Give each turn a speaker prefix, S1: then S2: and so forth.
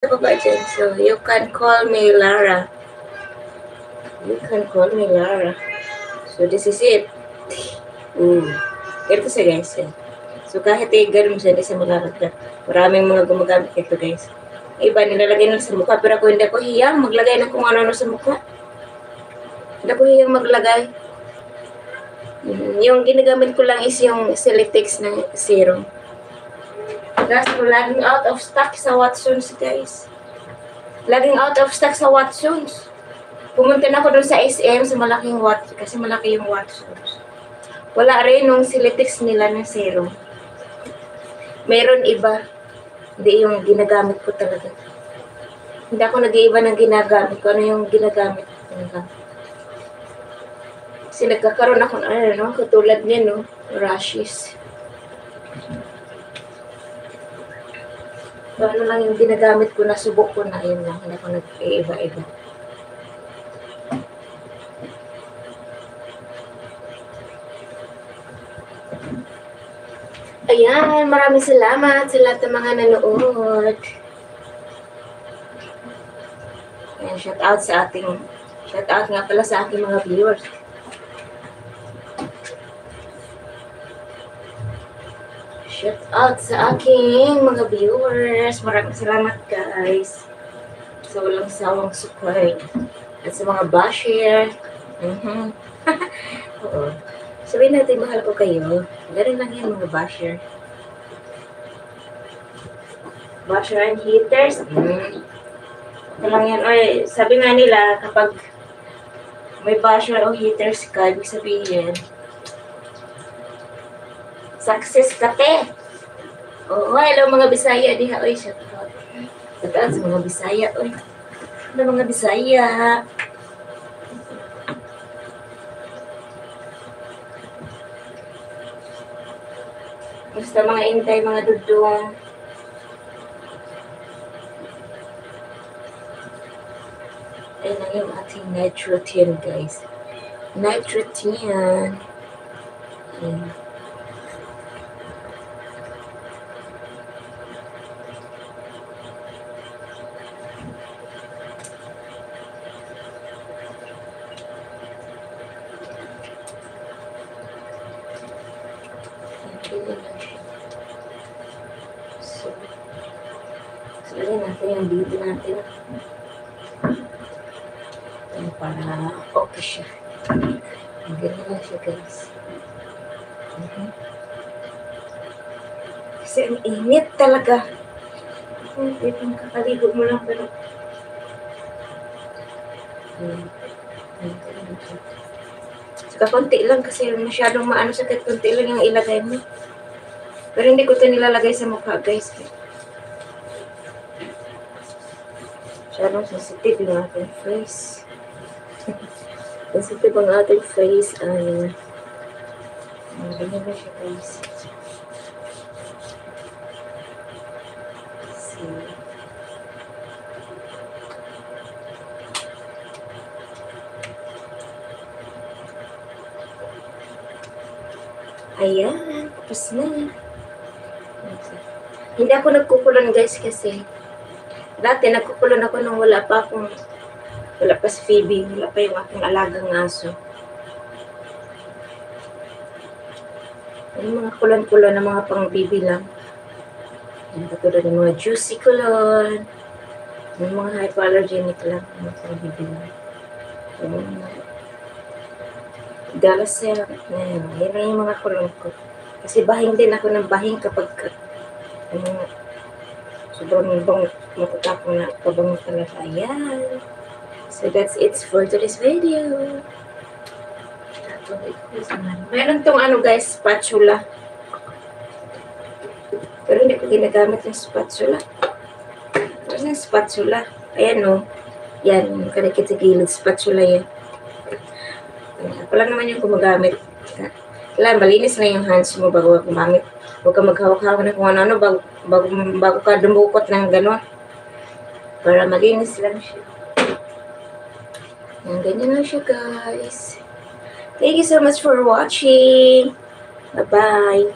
S1: baba dyan. So, you can call me Lara. You can call me Lara. So, this is it. Ganito siya, guys. So, kahit ganun siya, hindi siya malalagdag. Maraming mga gumagamit ito, guys. Iba, nilalagay nila sa mukha. Pero ako hindi ako hiyang maglagay ng kung ano-ano sa mukha. Hindi ako hiyang maglagay. Yung ginagamit ko lang is yung Selectex na serum. Kaso, laging out of stock sa Watsons, guys. Laging out of stock sa Watsons. Pumunta na ako doon sa SM sa malaking Watsons. Kasi malaki yung Watsons. Wala rin nung Selectex nila na serum. Meron iba. Hindi yung ginagamit ko talaga. Hindi ako nag-iiba ng ginagamit ko. Ano yung ginagamit ko talaga. Kasi nagkakaroon ako ng katulad niya, no? Rashes. So, ano lang yung ginagamit ko, nasubok ko na, yun lang. Hindi ako nag-iiba-iba. Ayan, maraming salamat sa lahat ng mga nanood. Ayan, shout out nga pala sa ating mga viewers. Shout out sa aking mga viewers. Maraming salamat, guys. Sa walang sawang support. At sa mga basher. Oo. Sabihin natin, mahal ko kayo. Ganun lang yan, mga basher. Basher and haters. Ito lang yan. Oy, sabi nga nila, kapag may basher o haters ka, ibig sabihin, success ka, te. Oo, hello mga Bisaya. Diha, oy, shout out. Shout out sa mga Bisaya, oy. Hello mga Bisaya. Basta mga intay, mga dudong. Ayan lang yung ating nitrogen, guys. Nitrogen. Ayan. So, lagyan natin yung dito natin. Para okay siya. Ganyan lang siya, guys. Kasi ang init talaga. Itong kakaligo mo lang, pero saka konti lang kasi masyadong maano sakit, konti lang yung ilagay mo. Pero hindi ko ito nilalagay sa mukha, guys. Masyadong sensitive yung ating face. Sensitive ang ating face. Ay, ganyan na siya, guys. See. Ayan, tapos na. Hindi ako nagkukulon, guys, kasi dati nagkukulon ako nung wala pa si Phoebe, wala pa yung aking alagang aso. Yung mga kulon-kulon na mga pang-bibi lang. Yung katulad ng mga juicy kulon, yung mga hypoallergenic lang, mga pang-bibi lang. Yung Galacel, yan yung mga kulon ko. Kasi bahing din ako ng bahing kapag sobrang matutapong na kabango talaga. Ayan. So that's it for today's video. Meron tong guys, spatula. Pero hindi ko ginagamit yung spatula. Tapos yung spatula. Ayan o. Yan, kadikit sa gilid. Spatula yan. Ako lang naman yung gumagamit. Kailangan, malinis lang yung hands mo bago gumamit. Huwag ka maghawak-hawak na kung ano-ano bago ka dumukot ng gano'n. Para malinis lang siya. Yan, ganyan lang siya, guys. Thank you so much for watching. Bye-bye.